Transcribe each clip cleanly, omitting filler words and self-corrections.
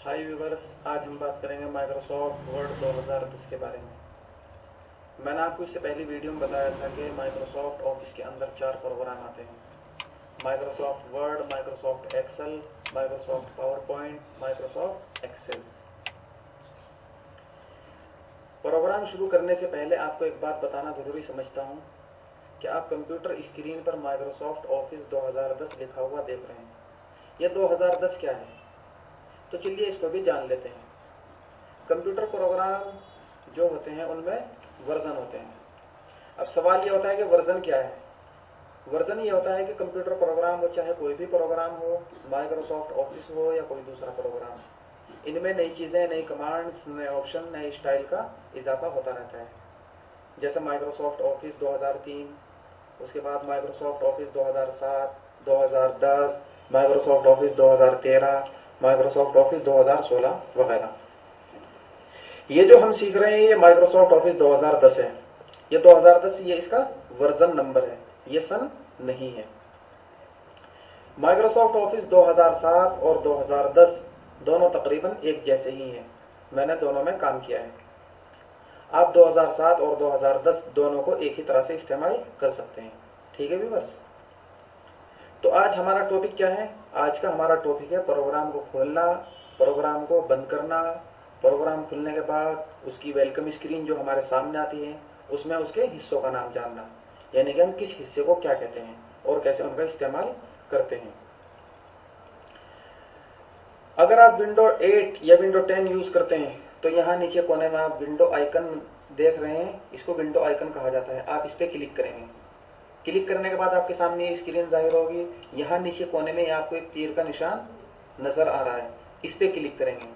हाय viewers, आज हम बात करेंगे माइक्रोसॉफ्ट वर्ड 2010 के बारे में। मैंने आपको इससे पहली वीडियो में बताया था कि माइक्रोसॉफ्ट ऑफिस के अंदर 4 प्रोग्राम आते हैं: Microsoft Word, Microsoft Excel, Microsoft PowerPoint, Microsoft Excel. Program शुरू करने से पहले आपको एक बात बताना ज़रूरी समझता हूँ कि आप कंप्यूटर स्क्रीन पर माइक्रोसॉफ्ट ऑफिस 2010 लिखा हुआ देख रहे हैं। ये 2010 क्या है, तो चलिए इसको भी जान लेते हैं। कंप्यूटर प्रोग्राम जो होते हैं उनमें वर्जन होते हैं। अब सवाल ये होता है कि वर्जन क्या है। वर्जन ये होता है कि कंप्यूटर प्रोग्राम हो, चाहे कोई भी प्रोग्राम हो, माइक्रोसॉफ्ट ऑफिस हो या कोई दूसरा प्रोग्राम, इनमें नई चीज़ें, नई कमांड्स, नए ऑप्शन, नए स्टाइल का इजाफा होता रहता है। जैसे माइक्रोसॉफ्ट ऑफिस 2003, उसके बाद Microsoft office 2007, 2010, Microsoft office 2013, Microsoft office 2016 वगैरह। ये जो हम सीख रहे हैं ये माइक्रोसॉफ्ट ऑफिस 2010 है। ये 2010 ये इसका वर्जन नंबर है, ये सन नहीं है। माइक्रोसॉफ्ट ऑफिस 2007 और 2010 दोनों तकरीबन एक जैसे ही हैं। मैंने दोनों में काम किया है। आप 2007 और 2010 दोनों को एक ही तरह से इस्तेमाल कर सकते हैं। ठीक है व्यूअर्स, तो आज हमारा टॉपिक क्या है? आज का हमारा टॉपिक है प्रोग्राम को खोलना, प्रोग्राम को बंद करना, प्रोग्राम खुलने के बाद उसकी वेलकम स्क्रीन जो हमारे सामने आती है उसमें उसके हिस्सों का नाम जानना, यानी कि हम किस हिस्से को क्या कहते हैं और कैसे उनका इस्तेमाल करते हैं। अगर आप विंडो 8 या विंडो 10 यूज करते हैं तो यहाँ नीचे कोने में आप विंडो आइकन देख रहे हैं, इसको विंडो आइकन कहा जाता है। आप इस पर क्लिक करेंगे। क्लिक करने के बाद आपके सामने ये स्क्रीन जाहिर होगी। यहाँ नीचे कोने में आपको एक तीर का निशान नजर आ रहा है, इस पर क्लिक करेंगे।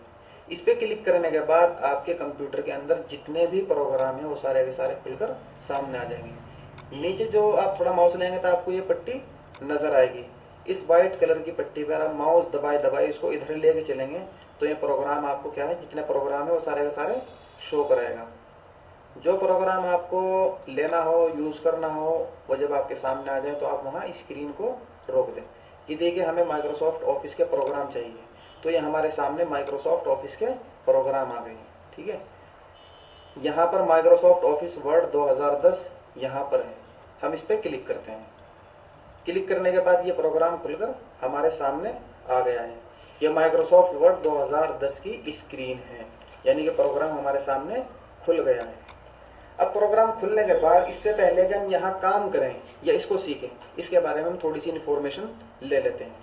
इस पे क्लिक करने के बाद आपके कंप्यूटर के अंदर जितने भी प्रोग्राम है वो सारे के सारे खुलकर सामने आ जाएंगे। नीचे जो आप थोड़ा माउस लेंगे तो आपको ये पट्टी नजर आएगी। इस व्हाइट कलर की पट्टी पर आप माउस दबाए दबाए इसको इधर लेके चलेंगे तो ये प्रोग्राम आपको क्या है, जितने प्रोग्राम है वो सारे के सारे शो कराएगा। जो प्रोग्राम आपको लेना हो, यूज करना हो, वो जब आपके सामने आ जाए तो आप वहाँ स्क्रीन को रोक दें कि देखिए हमें माइक्रोसॉफ्ट ऑफिस के प्रोग्राम चाहिए। तो ये हमारे सामने माइक्रोसॉफ्ट ऑफिस के प्रोग्राम आ गए। ठीक है, यहाँ पर माइक्रोसॉफ्ट ऑफिस वर्ड 2010 यहाँ पर है। हम इस पर क्लिक करते हैं। क्लिक करने के बाद ये प्रोग्राम खुलकर हमारे सामने आ गया है। ये माइक्रोसॉफ्ट वर्ड 2010 की स्क्रीन है, यानी कि प्रोग्राम हमारे सामने खुल गया है। अब प्रोग्राम खुलने के बाद इससे पहले कि हम यहाँ काम करें या इसको सीखें, इसके बारे में हम थोड़ी सी इन्फॉर्मेशन ले लेते हैं।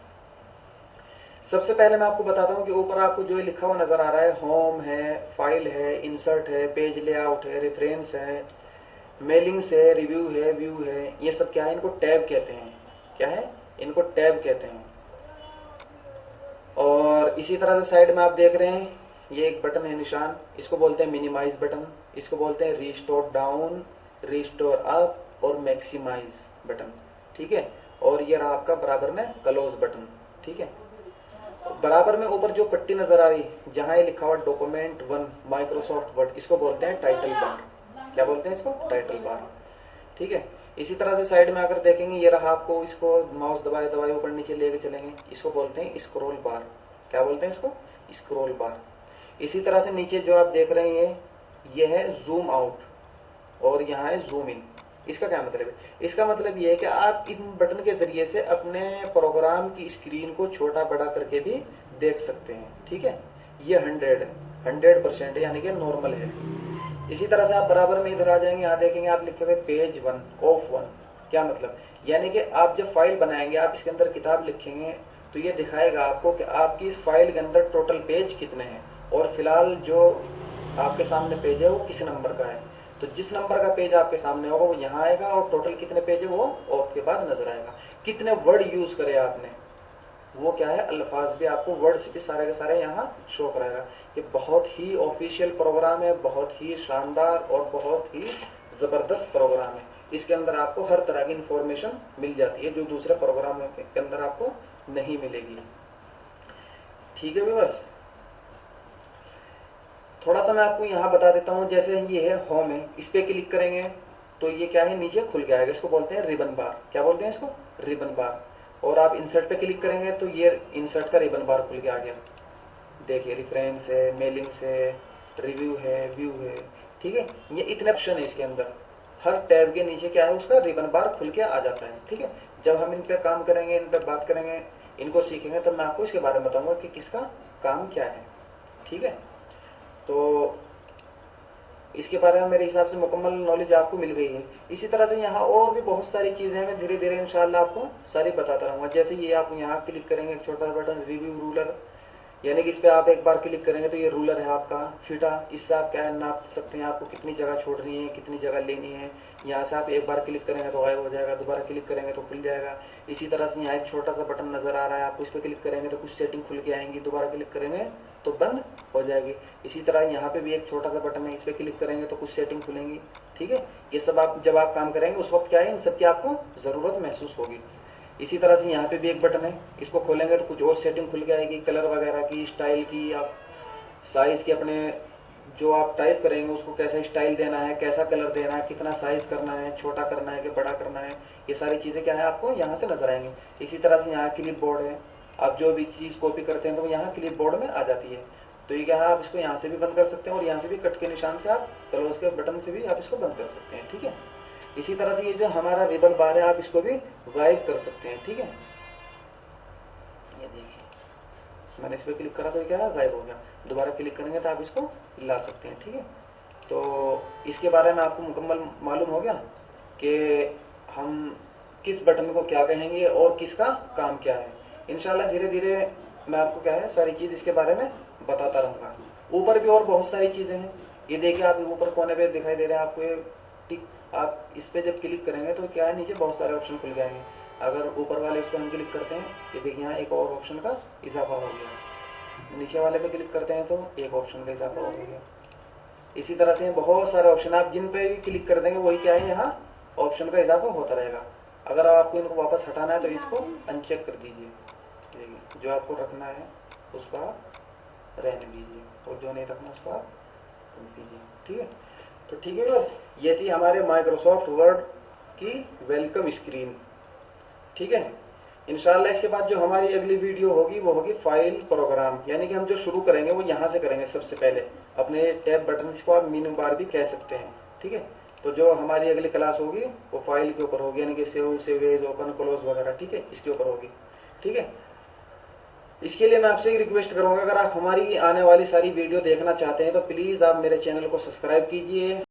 सबसे पहले मैं आपको बताता हूँ कि ऊपर आपको जो लिखा हुआ नजर आ रहा है, होम है, फाइल है, इंसर्ट है, पेज लेआउट है, रेफरेंस है, मेलिंग्स है, रिव्यू है, व्यू है, ये सब क्या है? इनको टैब कहते हैं। क्या है? इनको टैब कहते हैं। और इसी तरह से साइड में आप देख रहे हैं ये एक बटन है निशान, इसको बोलते हैं मिनिमाइज बटन, इसको बोलते हैं रिस्टोर डाउन, रिस्टोर अप और मैक्सिमाइज बटन। ठीक है, और ये रहा आपका बराबर में क्लोज बटन। ठीक है, बराबर में ऊपर जो पट्टी नजर आ रही जहां ये लिखा हुआ डॉक्यूमेंट 1 माइक्रोसॉफ्ट वर्ड, इसको बोलते हैं टाइटल बार। क्या बोलते हैं इसको? Title bar. ठीक है, इसी तरह से साइड में अगर देखेंगे ये रहा, आपको इसको माउस दबाए दबाए ऊपर नीचे लेके चलेंगे, इसको बोलते हैं स्क्रॉल बार। क्या बोलते हैं इसको? स्क्रॉल बार। इसी तरह से नीचे जो आप देख रहे हैं ये है जूम आउट और यहाँ है जूम इन। इसका क्या मतलब है? इसका मतलब ये है कि आप इस बटन के जरिए से अपने प्रोग्राम की स्क्रीन को छोटा बड़ा करके भी देख सकते हैं। ठीक है, ये 100% है, यानी कि नॉर्मल है। इसी तरह से आप बराबर में इधर आ जाएंगे, यहाँ देखेंगे आप लिखे हुए पेज 1 ऑफ 1। क्या मतलब? यानी कि आप जब फाइल बनाएंगे, आप इसके अंदर किताब लिखेंगे तो ये दिखाएगा आपको कि आपकी इस फाइल के अंदर टोटल पेज कितने हैं और फिलहाल जो आपके सामने पेज है वो किस नंबर का है। तो जिस नंबर का पेज आपके सामने होगा वो यहाँ आएगा और टोटल कितने पेज है वो ऑफ के बाद नजर आएगा। कितने वर्ड यूज करे आपने, वो क्या है, अल्फाज भी आपको, वर्ड्स भी सारे के सारे यहाँ शो कराएगा। ये बहुत ही ऑफिशियल प्रोग्राम है, बहुत ही शानदार और बहुत ही जबरदस्त प्रोग्राम है। इसके अंदर आपको हर तरह की इंफॉर्मेशन मिल जाती है जो दूसरे प्रोग्रामों के अंदर आपको नहीं मिलेगी। ठीक है व्यूअर्स, थोड़ा सा मैं आपको यहाँ बता देता हूँ। जैसे ये है होम है, इस पे क्लिक करेंगे तो ये क्या है, नीचे खुल के आएगा। इसको बोलते हैं रिबन बार। क्या बोलते हैं इसको? रिबन बार। और आप इंसर्ट पे क्लिक करेंगे तो ये इंसर्ट का रिबन बार खुल के आ गया। देखिए रेफरेंस है, मेलिंग्स है, रिव्यू है, व्यू है, ठीक है। ये इतने ऑप्शन है इसके अंदर। हर टैब के नीचे क्या है, उसका रिबन बार खुल के आ जाता है, ठीक है। जब हम इन पे काम करेंगे, इन पे बात करेंगे, इनको सीखेंगे, तब मैं आपको इसके बारे में बताऊंगा कि किसका काम क्या है, ठीक है। तो इसके बारे में मेरे हिसाब से मुकम्मल नॉलेज आपको मिल गई है। इसी तरह से यहाँ और भी बहुत सारी चीज़ें हैं, मैं धीरे धीरे इंशाल्लाह आपको सारी बताता रहूँगा। जैसे ये आप यहाँ क्लिक करेंगे, एक छोटा सा बटन रिव्यू रूलर, यानी कि इस पर आप एक बार क्लिक करेंगे तो ये रूलर है आपका फीटा। इससे आप क्या है, नाप सकते हैं आपको कितनी जगह छोड़नी है, कितनी जगह लेनी है। यहाँ से आप एक बार क्लिक करेंगे तो गायब हो जाएगा, दोबारा क्लिक करेंगे तो खुल जाएगा। इसी तरह से यहाँ एक छोटा सा बटन नजर आ रहा है आपको, इस पर क्लिक करेंगे तो कुछ सेटिंग खुल के आएंगी, दोबारा क्लिक करेंगे तो बंद हो जाएगी। इसी तरह यहाँ पे भी एक छोटा सा बटन है, इस पर क्लिक करेंगे तो कुछ सेटिंग खुलेंगी, ठीक है। ये सब आप जब आप काम करेंगे उस वक्त क्या है, इन सब की आपको ज़रूरत महसूस होगी। इसी तरह से यहाँ पे भी एक बटन है, इसको खोलेंगे तो कुछ और सेटिंग खुल के आएगी, कलर वगैरह की, स्टाइल की, आप साइज़ के अपने जो आप टाइप करेंगे उसको कैसा स्टाइल देना है, कैसा कलर देना है, कितना साइज़ करना है, छोटा करना है कि बड़ा करना है, ये सारी चीज़ें क्या है आपको यहाँ से नजर आएंगी। इसी तरह से यहाँ क्लिप बोर्ड है, आप जो भी चीज़ कॉपी करते हैं तो यहाँ क्लिप बोर्ड में आ जाती है। तो ये क्या है, आप इसको यहाँ से भी बंद कर सकते हैं और यहाँ से भी कट के निशान से आप क्लोज के बटन से भी आप इसको बंद कर सकते हैं, ठीक है। इसी तरह से ये जो हमारा रिबन बार है, आप इसको भी गायब कर सकते हैं, ठीक है। ये देखिए मैंने इस पर क्लिक करा तो क्या है, गायब हो गया। दोबारा क्लिक करेंगे तो आप इसको ला सकते हैं, ठीक है। तो इसके बारे में आपको मुकम्मल मालूम हो गया कि हम किस बटन को क्या कहेंगे और किसका काम क्या है। इंशाल्लाह धीरे धीरे मैं आपको क्या है सारी चीज़ इसके बारे में बताता रहूँगा। ऊपर भी और बहुत सारी चीज़ें हैं। ये देखिए आप ऊपर कोने पे दिखाई दे रहे हैं आपको, ये टिक, आप इस पे जब क्लिक करेंगे तो क्या है, नीचे बहुत सारे ऑप्शन खुल जाएंगे। अगर ऊपर वाले इस पर हम क्लिक करते हैं, ये देखिए यहाँ एक और ऑप्शन का इजाफा हो गया। नीचे वाले पे क्लिक करते हैं तो एक ऑप्शन का इजाफा हो गया। इसी तरह से बहुत सारे ऑप्शन, आप जिन पे भी क्लिक कर देंगे वही क्या है, यहाँ ऑप्शन का इजाफा होता रहेगा। अगर आपको इनको वापस हटाना है तो इसको अनचेक कर दीजिए। देखिए जो आपको रखना है उसको आप रहने दीजिए और जो नहीं रखना उसको आप रख दीजिए, ठीक है। तो ठीक है बस, ये थी हमारे माइक्रोसॉफ्ट वर्ड की वेलकम स्क्रीन, ठीक है। इंशाल्लाह इसके बाद जो हमारी अगली वीडियो होगी वो होगी फाइल प्रोग्राम, यानी कि हम जो शुरू करेंगे वो यहाँ से करेंगे। सबसे पहले अपने टैब बटन को आप मेनू बार भी कह सकते हैं, ठीक है। तो जो हमारी अगली क्लास होगी वो फाइल के ऊपर होगी, यानी कि सेव, सेवेज, ओपन, क्लोज वगैरह, ठीक है, इसके ऊपर होगी, ठीक है। इसके लिए मैं आपसे ही रिक्वेस्ट करूंगा, अगर आप हमारी आने वाली सारी वीडियो देखना चाहते हैं तो प्लीज़ आप मेरे चैनल को सब्सक्राइब कीजिए।